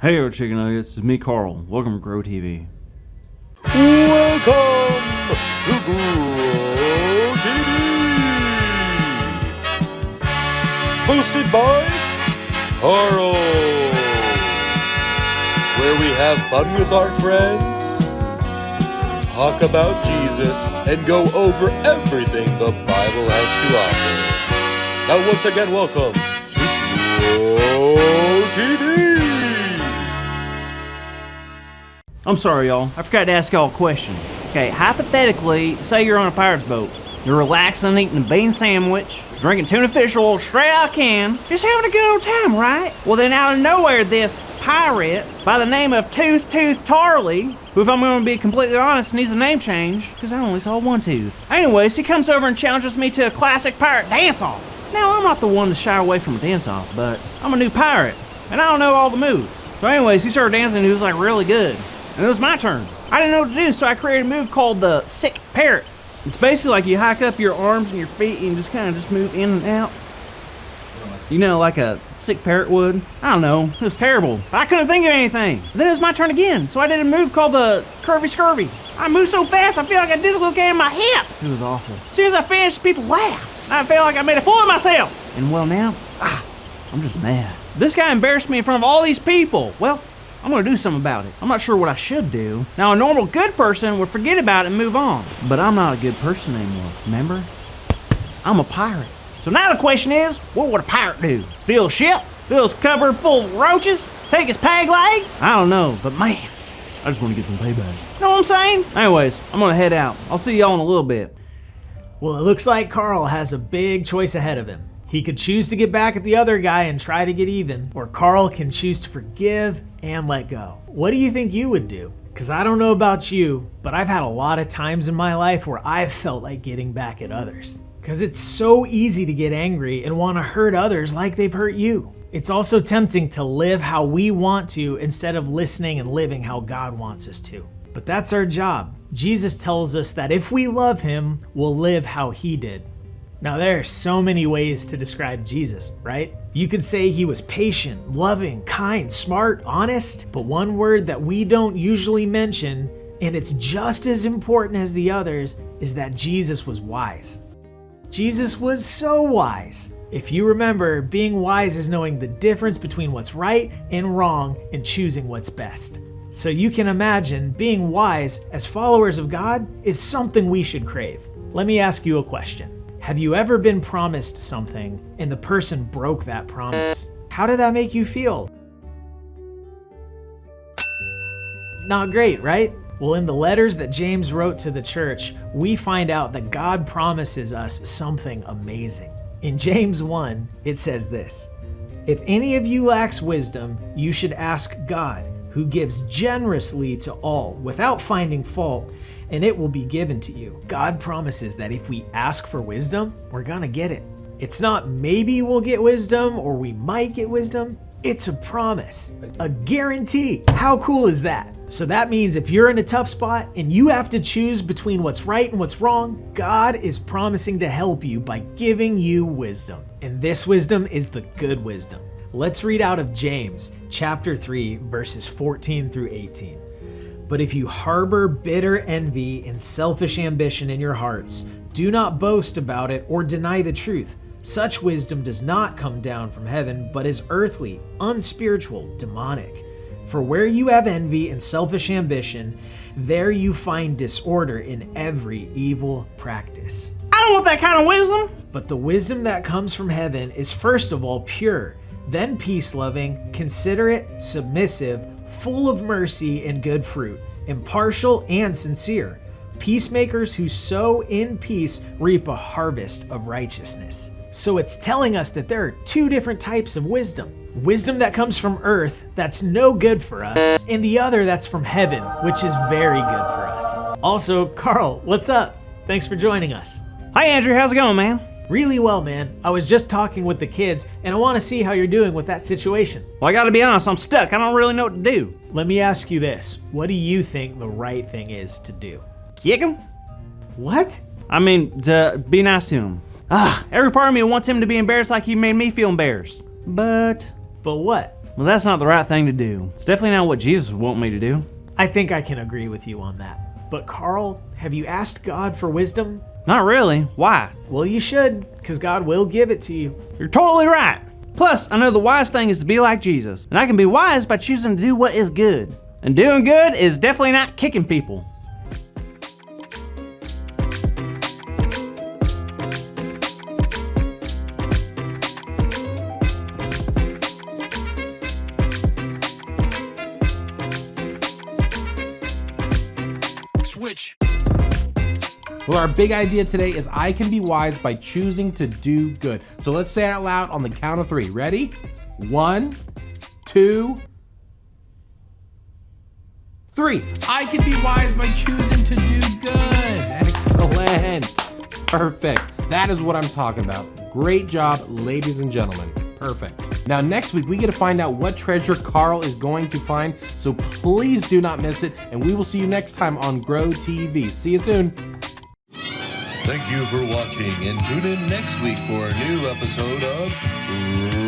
Hey there, chicken nuggets. It's me, Carl. Welcome to Grow TV. Welcome to Grow TV, hosted by Carl, where we have fun with our friends, talk about Jesus, and go over everything the Bible has to offer. Now, once again, welcome to Grow TV. I'm sorry, y'all. I forgot to ask y'all a question. Okay, hypothetically, say you're on a pirate's boat. You're relaxing, eating a bean sandwich, drinking tuna fish oil straight out of a can, just having a good old time, right? Well, then out of nowhere, this pirate by the name of Tooth Tarly, who, if I'm going to be completely honest, needs a name change, because I only saw one tooth. Anyways, he comes over and challenges me to a classic pirate dance-off. Now, I'm not the one to shy away from a dance-off, but I'm a new pirate, and I don't know all the moves. So anyways, he started dancing, and he was like really good. And it was my turn. I didn't know what to do, so I created a move called the Sick Parrot. It's basically like you hike up your arms and your feet and you just kind of just move in and out. You know, like a sick parrot would. I don't know, it was terrible. But I couldn't think of anything. Then it was my turn again, so I did a move called the Curvy Scurvy. I moved so fast, I feel like I dislocated my hip. It was awful. As soon as I finished, people laughed. I felt like I made a fool of myself. And well now, I'm just mad. This guy embarrassed me in front of all these people. Well, I'm gonna do something about it. I'm not sure what I should do. Now, a normal good person would forget about it and move on. But I'm not a good person anymore, remember? I'm a pirate. So now the question is, what would a pirate do? Steal a ship? Fill his cupboard full of roaches? Take his peg leg? I don't know, but man, I just wanna get some payback. Know what I'm saying? Anyways, I'm gonna head out. I'll see y'all in a little bit. Well, it looks like Carl has a big choice ahead of him. He could choose to get back at the other guy and try to get even, or Carl can choose to forgive and let go. What do you think you would do? Because I don't know about you, but I've had a lot of times in my life where I've felt like getting back at others. Because it's so easy to get angry and want to hurt others like they've hurt you. It's also tempting to live how we want to instead of listening and living how God wants us to. But that's our job. Jesus tells us that if we love him, we'll live how he did. Now, there are so many ways to describe Jesus, right? You could say he was patient, loving, kind, smart, honest, but one word that we don't usually mention, and it's just as important as the others, is that Jesus was wise. Jesus was so wise. If you remember, being wise is knowing the difference between what's right and wrong and choosing what's best. So you can imagine being wise as followers of God is something we should crave. Let me ask you a question. Have you ever been promised something and the person broke that promise? How did that make you feel? Not great, right? Well, in the letters that James wrote to the church, we find out that God promises us something amazing. In James 1, it says this: "If any of you lacks wisdom, you should ask God, who gives generously to all without finding fault, and it will be given to you." God promises that if we ask for wisdom, we're gonna get it. It's not maybe we'll get wisdom or we might get wisdom. It's a promise, a guarantee. How cool is that? So that means if you're in a tough spot and you have to choose between what's right and what's wrong, God is promising to help you by giving you wisdom. And this wisdom is the good wisdom. Let's read out of James chapter 3, verses 14 through 18. "But if you harbor bitter envy and selfish ambition in your hearts, do not boast about it or deny the truth. Such wisdom does not come down from heaven, but is earthly, unspiritual, demonic. For where you have envy and selfish ambition, there you find disorder in every evil practice." I don't want that kind of wisdom. But the wisdom that comes from heaven is first of all pure, then peace-loving, considerate, submissive, full of mercy and good fruit, impartial and sincere. Peacemakers who sow in peace reap a harvest of righteousness. So it's telling us that there are two different types of wisdom. Wisdom that comes from earth, that's no good for us, and the other that's from heaven, which is very good for us. Also, Carl, what's up? Thanks for joining us. Hi, Andrew, how's it going, man? Really well, man. I was just talking with the kids, and I want to see how you're doing with that situation. Well, I gotta be honest, I'm stuck. I don't really know what to do. Let me ask you this. What do you think the right thing is to do? Kick him? What? I mean, to be nice to him. Every part of me wants him to be embarrassed like he made me feel embarrassed. But what? Well, that's not the right thing to do. It's definitely not what Jesus would want me to do. I think I can agree with you on that. But Carl, have you asked God for wisdom? Not really. Why? Well, you should, because God will give it to you. You're totally right. Plus, I know the wise thing is to be like Jesus, and I can be wise by choosing to do what is good. And doing good is definitely not kicking people. Switch. Well, our big idea today is I can be wise by choosing to do good. So let's say it out loud on the count of 3. Ready? 1, 2, 3. I can be wise by choosing to do good. Excellent. Perfect. That is what I'm talking about. Great job, ladies and gentlemen. Perfect. Now, next week, we get to find out what treasure Carl is going to find, so please do not miss it, and we will see you next time on Grow TV. See you soon. Thank you for watching, and tune in next week for a new episode of